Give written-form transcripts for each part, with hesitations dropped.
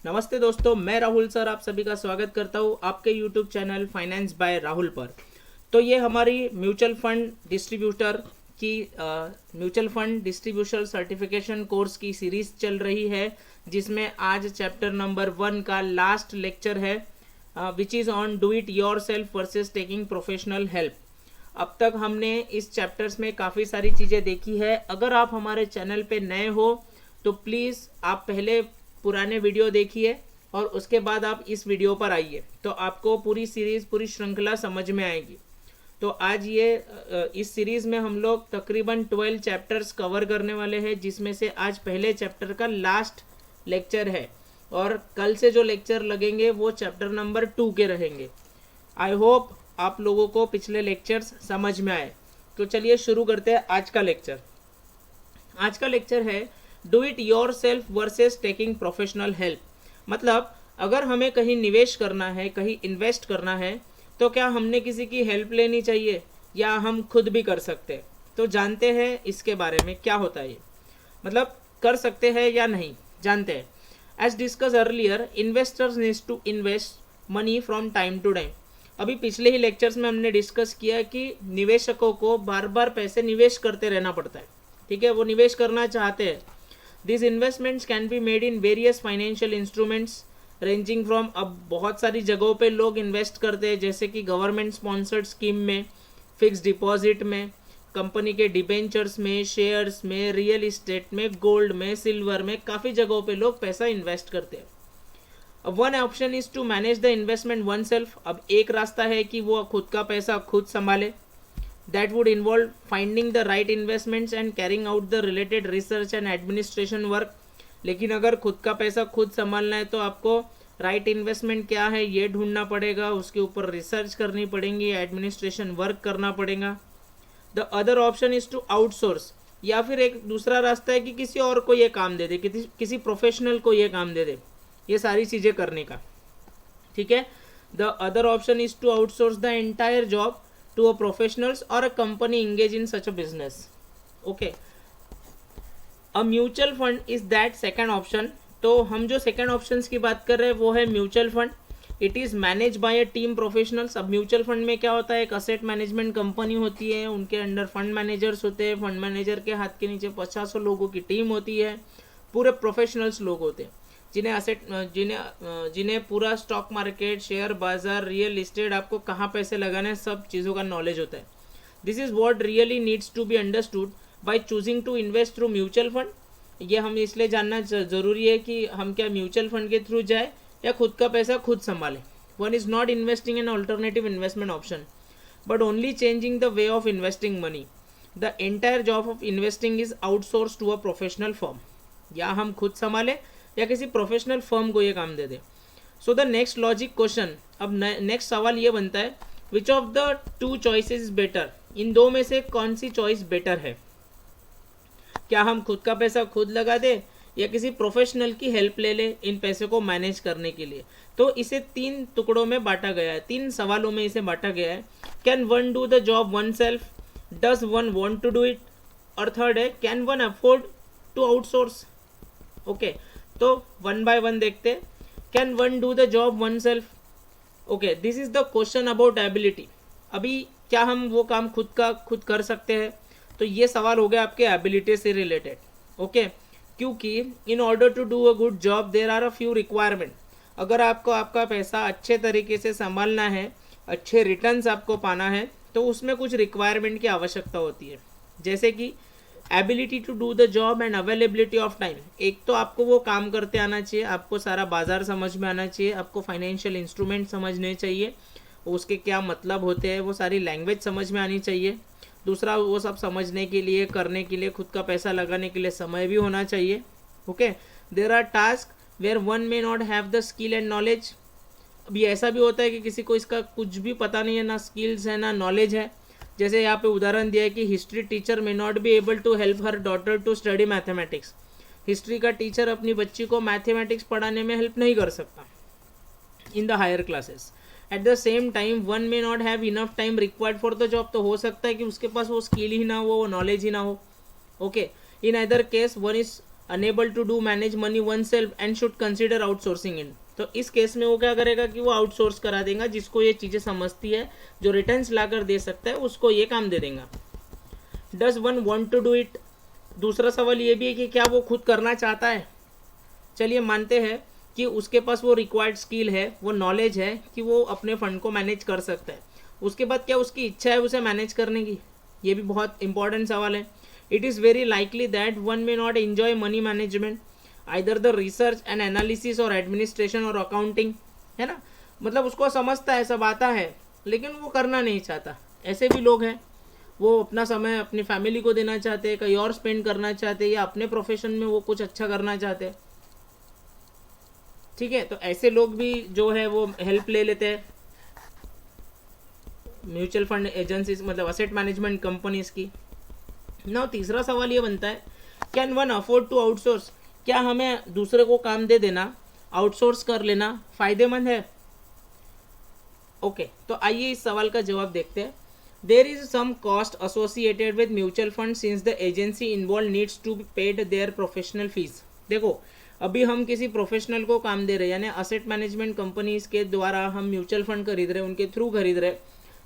नमस्ते दोस्तों, मैं राहुल सर आप सभी का स्वागत करता हूँ आपके YouTube channel finance by Rahul पर। तो ये हमारी म्यूचुअल फंड डिस्ट्रीब्यूटर की mutual fund distribution certification course की सीरीज चल रही है, जिसमें आज चैप्टर नंबर 1 का लास्ट लेक्चर है, which is on do it your self versus taking professional help. अब तक हमने इस चैप्टर्स में काफ़ी सारी चीज़ें देखी है। अगर आप हमारे चैनल पे नए हो तो प्लीज़ आप पहले पुराने वीडियो देखिए और उसके बाद आप इस वीडियो पर आइए, तो आपको पूरी सीरीज़ पूरी श्रृंखला समझ में आएगी। तो आज इस सीरीज़ में हम लोग तकरीबन 12 चैप्टर्स कवर करने वाले हैं, जिसमें से आज पहले चैप्टर का लास्ट लेक्चर है और कल से जो लेक्चर लगेंगे वो चैप्टर नंबर 2 के रहेंगे। आई होप आप लोगों को पिछले लेक्चर्स समझ में आए। तो चलिए शुरू करते हैं आज का लेक्चर। आज का लेक्चर है do it your self versus taking professional help. मतलब अगर हमें कहीं निवेश करना है, कहीं इन्वेस्ट करना है, तो क्या हमने किसी की हेल्प लेनी चाहिए या हम खुद भी कर सकते हैं? तो जानते हैं इसके बारे में क्या होता है ये, मतलब कर सकते हैं या नहीं, जानते हैं। As discuss earlier, investors needs to invest money from time to time. अभी पिछले ही लेक्चर्स में हमने डिस्कस किया कि निवेशकों को बार बार पैसे निवेश करते रहना पड़ता है, ठीक है, वो निवेश करना चाहते हैं। This investments can be made in various financial instruments ranging from, अब बहुत सारी जगहों पे लोग इन्वेस्ट करते हैं, जैसे कि गवर्नमेंट स्पॉन्सर्ड स्कीम में, फिक्स डिपॉजिट में, कंपनी के डिबेंचर्स में, शेयर्स में, रियल इस्टेट में, गोल्ड में, सिल्वर में, काफ़ी जगहों पे लोग पैसा इन्वेस्ट करते हैं। अब one option is to manage the investment oneself. अब एक रास्ता है कि वो खुद का पैसा खुद संभाले। That would involve finding the right investments and carrying out the related research and administration work. लेकिन अगर खुद का पैसा खुद संभालना है तो आपको राइट इन्वेस्टमेंट क्या है ये ढूंढना पड़ेगा, उसके ऊपर रिसर्च करनी पड़ेगी, एडमिनिस्ट्रेशन वर्क करना पड़ेगा। The other option is to outsource, या फिर एक दूसरा रास्ता है कि किसी और को ये काम दे दे, किसी प्रोफेशनल को ये काम दे दे ये सारी चीज़ें करने का, ठीक है। The other option is to outsource the entire job to a professionals or a company engage in such a business. Okay, a mutual fund is that second option. तो हम जो सेकेंड ऑप्शन की बात कर रहे हैं वो है mutual fund. It is manage by a team professionals. अब म्यूचुअल फंड में क्या होता है, एक असेट मैनेजमेंट कंपनी होती है, उनके अंडर फंड मैनेजर्स होते हैं, फंड मैनेजर के हाथ के नीचे 50 लोगों की टीम होती है, पूरे प्रोफेशनल्स लोग होते हैं, जिन्हें पूरा स्टॉक मार्केट, शेयर बाजार, रियल इस्टेट, आपको कहाँ पैसे लगाने, सब चीज़ों का नॉलेज होता है। This is what really needs to be understood by choosing to invest through mutual fund. ये हम इसलिए जानना ज़रूरी है कि हम क्या म्यूचुअल फंड के थ्रू जाए या खुद का पैसा खुद संभालें। One is not investing in alternative investment option but only changing the way of investing money. The entire job of investing is outsource to a professional firm. या हम खुद संभालें या किसी प्रोफेशनल फर्म को ये काम दे दे। So the next logic question, अब नेक्स्ट सवाल ये बनता है, which of the two choices is better. इन दो में से कौन सी चॉइस बेटर है? क्या हम खुद का पैसा खुद लगा दे या किसी प्रोफेशनल की हेल्प ले ले इन पैसे को मैनेज करने के लिए? तो इसे 3 टुकड़ों में बांटा गया है, 3 सवालों में इसे बांटा गया है। Can one do the job oneself, does one want to do it, और थर्ड है can one afford to outsource. Okay, तो वन बाय वन देखते हैं। Can one do the job oneself? Okay, this is the question about ability. अभी क्या हम वो काम खुद कर सकते हैं? तो ये सवाल हो गया आपके एबिलिटी से रिलेटेड। ओके, क्योंकि in order to do a good job there are a few requirement. अगर आपको आपका पैसा अच्छे तरीके से संभालना है, अच्छे रिटर्न्स आपको पाना है, तो उसमें कुछ रिक्वायरमेंट की आवश्यकता होती है, जैसे कि ability to do the job and availability of time. एक तो आपको वो काम करते आना चाहिए, आपको सारा बाजार समझ में आना चाहिए, आपको फाइनेंशियल इंस्ट्रूमेंट समझने चाहिए, उसके क्या मतलब होते हैं, वो सारी लैंग्वेज समझ में आनी चाहिए। दूसरा, वो सब समझने के लिए, करने के लिए, खुद का पैसा लगाने के लिए समय भी होना चाहिए। Okay, there are task where one may not have the skill and knowledge. अभी ऐसा भी होता है कि किसी को इसका कुछ भी पता नहीं है, ना स्किल्स है ना नॉलेज है। जैसे यहाँ पे उदाहरण दिया है कि history teacher may not be able to help her daughter to study mathematics. History का टीचर अपनी बच्ची को मैथमेटिक्स पढ़ाने में हेल्प नहीं कर सकता in the higher classes. At the same time one may not have enough time required for the job. तो हो सकता है कि उसके पास वो स्किल ही ना हो, वो नॉलेज ही ना हो। Okay, in other case one is unable to do manage money oneself and should consider outsourcing in. तो इस केस में वो क्या करेगा कि वो आउटसोर्स करा देगा, जिसको ये चीज़ें समझती है, जो रिटर्न्स ला कर दे सकता है, उसको ये काम दे देगा। Does one want to do it? दूसरा सवाल ये भी है कि क्या वो खुद करना चाहता है। चलिए मानते हैं कि उसके पास वो रिक्वायर्ड स्किल है, वो नॉलेज है कि वो अपने फंड को मैनेज कर सकता है। उसके बाद क्या उसकी इच्छा है उसे मैनेज करने की? ये भी बहुत इंपॉर्टेंट सवाल है। It is very likely that one may not enjoy money management, either the research and analysis और एडमिनिस्ट्रेशन और अकाउंटिंग, है ना। मतलब उसको समझता है, सब आता है, लेकिन वो करना नहीं चाहता। ऐसे भी लोग हैं, वो अपना समय अपनी फैमिली को देना चाहते हैं, कहीं और स्पेंड करना चाहते हैं, या अपने प्रोफेशन में वो कुछ अच्छा करना चाहते हैं। ठीक है, तो ऐसे लोग भी जो है वो हेल्प ले लेते हैं म्यूचुअल फंड एजेंसीज, मतलब असेट मैनेजमेंट कंपनीज की। ना तीसरा सवाल ये बनता है, can one afford to outsource? क्या हमें दूसरे को काम दे देना, आउटसोर्स कर लेना फायदेमंद है? ओके, तो आइए इस सवाल का जवाब देखते हैं। There is some cost associated with mutual fund since the agency involve needs to be paid their professional fees. देखो, अभी हम किसी प्रोफेशनल को काम दे रहे हैं, यानी असेट मैनेजमेंट कंपनीज के द्वारा हम म्यूचुअल फंड खरीद रहे हैं, उनके थ्रू खरीद रहे हैं,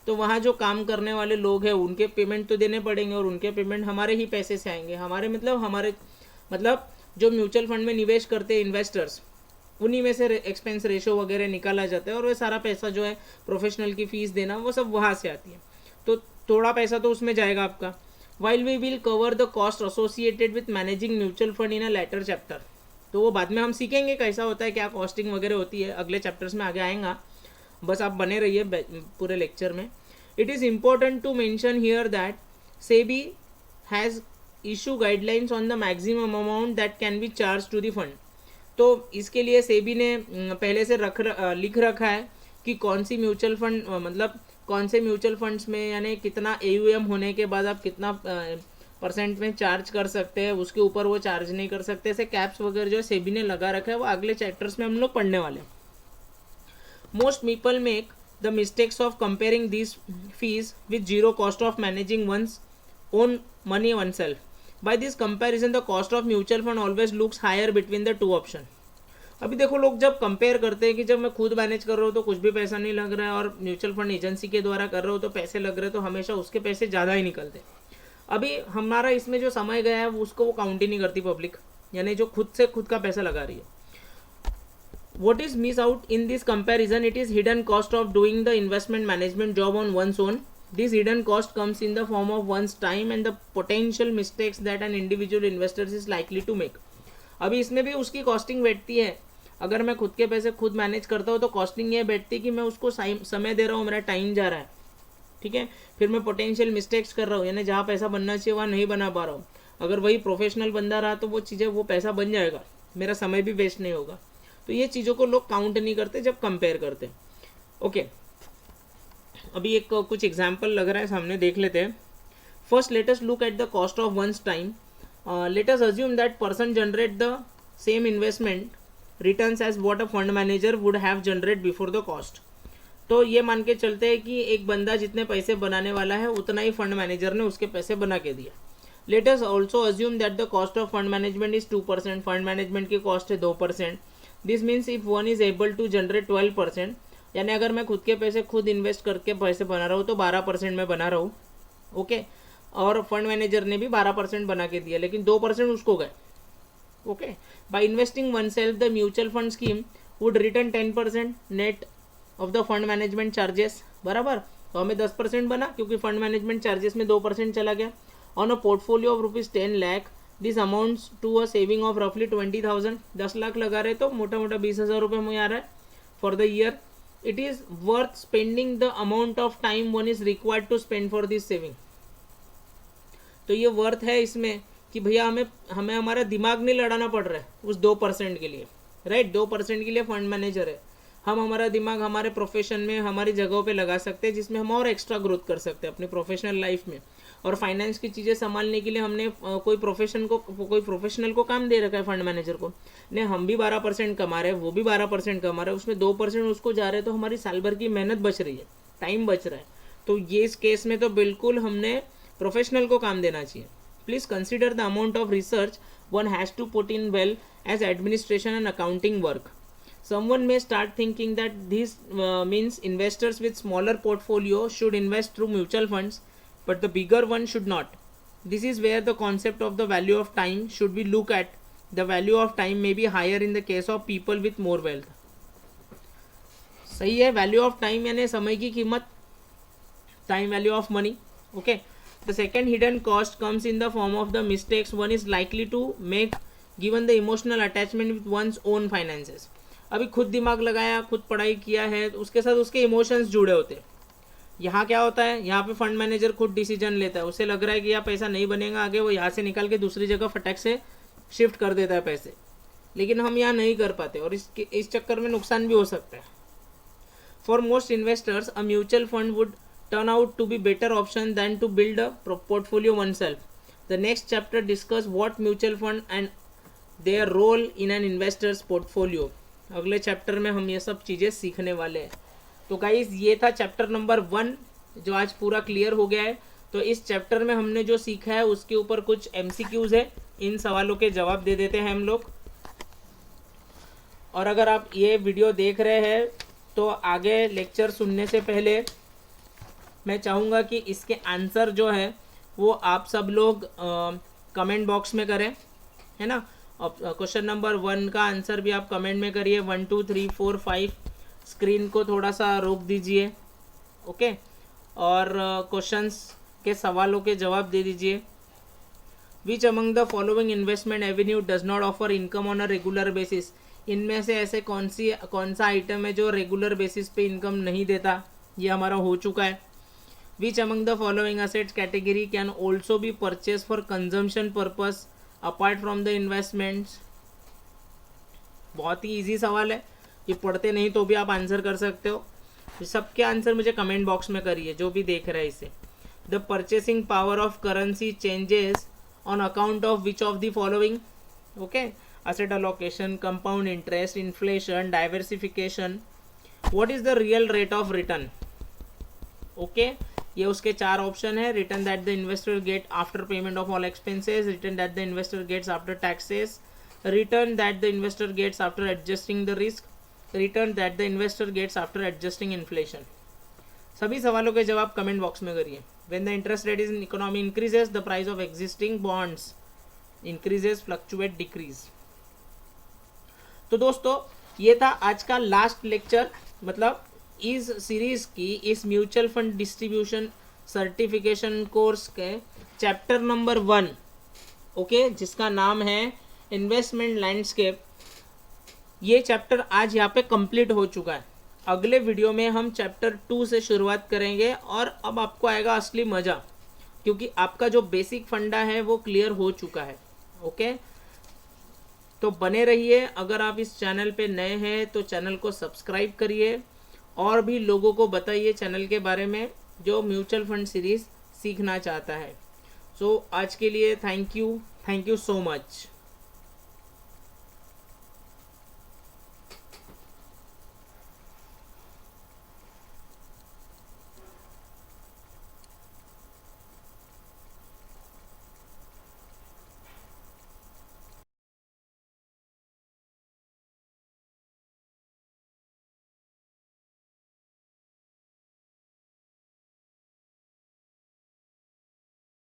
तो वहाँ जो काम करने वाले लोग हैं उनके पेमेंट तो देने पड़ेंगे, और उनके पेमेंट हमारे ही पैसे से आएंगे। हमारे मतलब जो म्यूचुअल फंड में निवेश करते हैं इन्वेस्टर्स, उन्हीं में से एक्सपेंस रेशो वगैरह निकाला जाता है, और वह सारा पैसा जो है प्रोफेशनल की फीस देना, वो सब वहाँ से आती है। तो थोड़ा पैसा तो उसमें जाएगा आपका। While we will cover the cost associated with managing mutual fund in a later chapter. तो वो बाद में हम सीखेंगे कैसा होता है, क्या कॉस्टिंग वगैरह होती है, अगले चैप्टर्स में आगे आएगा। बस आप बने रहिए पूरे लेक्चर में। It is important to mention here that SEBI has issue guidelines on the maximum amount that can be charge to the fund. तो इसके लिए सेबी ने पहले से लिख रखा है कि कौन सी म्यूचुअल फंड, मतलब कौन से म्यूचुअल फंड्स में यानी कितना AUM होने के बाद आप कितना परसेंट में चार्ज कर सकते हैं, उसके ऊपर वो चार्ज नहीं कर सकते। ऐसे कैप्स वगैरह जो है सेबी ने लगा रखा है, वो अगले चैप्टर्स में हम लोग पढ़ने वाले हैं। Most people make the mistakes of comparing this fees with zero cost of managing one's own money oneself. By this comparison the cost of mutual fund always looks higher between the two option. अभी देखो, लोग जब compare करते हैं कि जब मैं खुद मैनेज कर रहा हूँ तो कुछ भी पैसा नहीं लग रहा है, और म्यूचुअल फंड एजेंसी के द्वारा कर रहा हूँ तो पैसे लग रहे हैं, तो हमेशा उसके पैसे ज़्यादा ही निकलते हैं। अभी हमारा इसमें जो समय गया है उसको वो काउंट ही नहीं करती पब्लिक, यानी जो खुद से खुद का पैसा लगा रही है। What is miss out in this comparison? It is hidden cost of doing the investment management job on one's own. This hidden cost comes in the form of one's time and the potential mistakes that an individual investor is likely to make. अभी इसमें भी उसकी costing बैठती है। अगर मैं खुद के पैसे खुद मैनेज करता हूँ तो कॉस्टिंग ये बैठती है कि मैं उसको समय दे रहा हूँ, मेरा टाइम जा रहा है, ठीक है। फिर मैं पोटेंशियल मिस्टेक्स कर रहा हूँ, यानी जहाँ पैसा बनना चाहिए वहाँ नहीं बना पा रहा हूँ। अगर वही प्रोफेशनल बंदा रहा तो वो चीज़ें, वो पैसा बन जाएगा, मेरा समय भी वेस्ट नहीं होगा। तो ये चीज़ों को लोग काउंट नहीं करते जब कंपेयर करते। ओके, अभी एक कुछ एग्जाम्पल लग रहा है सामने, देख लेते हैं। First let us look at the cost of one's time. Let us assume that person generate the same investment returns as what a fund manager would have generate before the cost. तो ये मान के चलते हैं कि एक बंदा जितने पैसे बनाने वाला है उतना ही फंड मैनेजर ने उसके पैसे बना के दिया। Let us also assume that the cost of fund management is 2%, fund management की कॉस्ट है 2%। This means if one is able to generate 12%, यानी अगर मैं खुद के पैसे खुद इन्वेस्ट करके पैसे बना रहा हूँ तो 12% में बना रहा हूँ, ओके। और फंड मैनेजर ने भी 12% बना के दिया, लेकिन 2% उसको गए, okay. By investing one self the mutual fund scheme would return 10% net of the fund management charges, बराबर। तो हमें 10% बना, क्योंकि फंड मैनेजमेंट चार्जेस में 2% चला गया। On a portfolio of ₹10 lakh, this amounts to a saving of रफली 20,000। 10 लाख लगा रहे तो मोटा मोटा 20,000 रुपये में आ रहा है for the year. It is worth spending the amount of time one is required to spend for this saving. तो ये वर्थ है इसमें कि भैया हमें हमारा दिमाग नहीं लड़ाना पड़ रहा है उस 2% के लिए, राइट। 2% के लिए फंड मैनेजर है, हम हमारा दिमाग हमारे प्रोफेशन में, हमारी जगहों पे लगा सकते हैं, जिसमें हम और एक्स्ट्रा ग्रोथ कर सकते हैं अपनी प्रोफेशनल लाइफ में। और फाइनेंस की चीज़ें संभालने के लिए हमने कोई प्रोफेशनल को काम दे रखा है, फंड मैनेजर को ने। हम भी 12% कमा रहे हैं, वो भी 12% कमा रहा है, उसमें 2% उसको जा रहे हैं, तो हमारी साल भर की मेहनत बच रही है, टाइम बच रहा है। तो ये इस केस में तो बिल्कुल हमने प्रोफेशनल को काम देना चाहिए, Please consider the amount of research one has to put in well as administration and accounting work. Someone may start thinking that this means investors with smaller portfolio should invest through mutual funds, but the bigger one should not. This is where the concept of the value of time should be looked at. The value of time may be higher in the case of people with more wealth. सही है, value of time यानी समय की कीमत, time value of money. Okay, the second hidden cost comes in the form of the mistakes one is likely to make given the emotional attachment with one's own finances. अभी खुद दिमाग लगाया, खुद पढ़ाई किया है, तो उसके साथ उसके इमोशंस जुड़े होते हैं. यहाँ क्या होता है, यहाँ पे फंड मैनेजर खुद डिसीजन लेता है, उसे लग रहा है कि यहाँ पैसा नहीं बनेगा आगे, वो यहाँ से निकाल के दूसरी जगह फटाक से शिफ्ट कर देता है पैसे, लेकिन हम यहाँ नहीं कर पाते और इस चक्कर में नुकसान भी हो सकता है. For most investors, a mutual fund would turn out to be better option than to build a portfolio oneself. The next chapter discuss what mutual fund and their role in an investor's portfolio. अगले chapter में हम ये सब चीज़ें सीखने वाले हैं. तो गाइज ये था चैप्टर नंबर 1 जो आज पूरा क्लियर हो गया है. तो इस चैप्टर में हमने जो सीखा है उसके ऊपर कुछ MCQs है, इन सवालों के जवाब दे देते हैं हम लोग. और अगर आप ये वीडियो देख रहे हैं तो आगे लेक्चर सुनने से पहले मैं चाहूँगा कि इसके आंसर जो है वो आप सब लोग कमेंट बॉक्स में करें, है ना. क्वेश्चन नंबर 1 का आंसर भी आप कमेंट में करिए. 1 2 3 4 5 स्क्रीन को थोड़ा सा रोक दीजिए. ओके, और क्वेश्चंस के सवालों के जवाब दे दीजिए. Which among the following investment Avenue does not offer income on a regular basis. इनमें से ऐसे कौन सा आइटम है जो रेगुलर बेसिस पे इनकम नहीं देता, ये हमारा हो चुका है. Which among the following assets category can also be purchase for consumption purpose apart from the investments. बहुत ही इजी सवाल है, ये पढ़ते नहीं तो भी आप आंसर कर सकते हो. सबके आंसर मुझे कमेंट बॉक्स में करिए जो भी देख रहे हैं इसे. The purchasing power of currency changes on account of which of the following. Okay, asset allocation, compound interest, inflation, diversification. What is the real rate of return? Okay, ये उसके 4 ऑप्शन है. Return that the investor get after payment of all expenses, return that the investor gets after taxes, return that the investor gets after adjusting the risk, return that the investor gets after adjusting inflation. सभी सवालों के जवाब comment box में करिए. When the interest rate in economy increases the price of existing bonds increases, fluctuate, decrease. तो दोस्तों ये था आज का लास्ट लेक्चर, मतलब इस सीरीज की, इस mutual fund distribution certification course के चैप्टर नंबर 1, ओके, जिसका नाम है इन्वेस्टमेंट लैंडस्केप. ये चैप्टर आज यहाँ पे कंप्लीट हो चुका है. अगले वीडियो में हम चैप्टर 2 से शुरुआत करेंगे और अब आपको आएगा असली मज़ा, क्योंकि आपका जो बेसिक फंडा है वो क्लियर हो चुका है. ओके, तो बने रहिए. अगर आप इस चैनल पे नए हैं तो चैनल को सब्सक्राइब करिए और भी लोगों को बताइए चैनल के बारे में जो म्यूचुअल फंड सीरीज़ सीखना चाहता है. सो आज के लिए थैंक यू सो मच.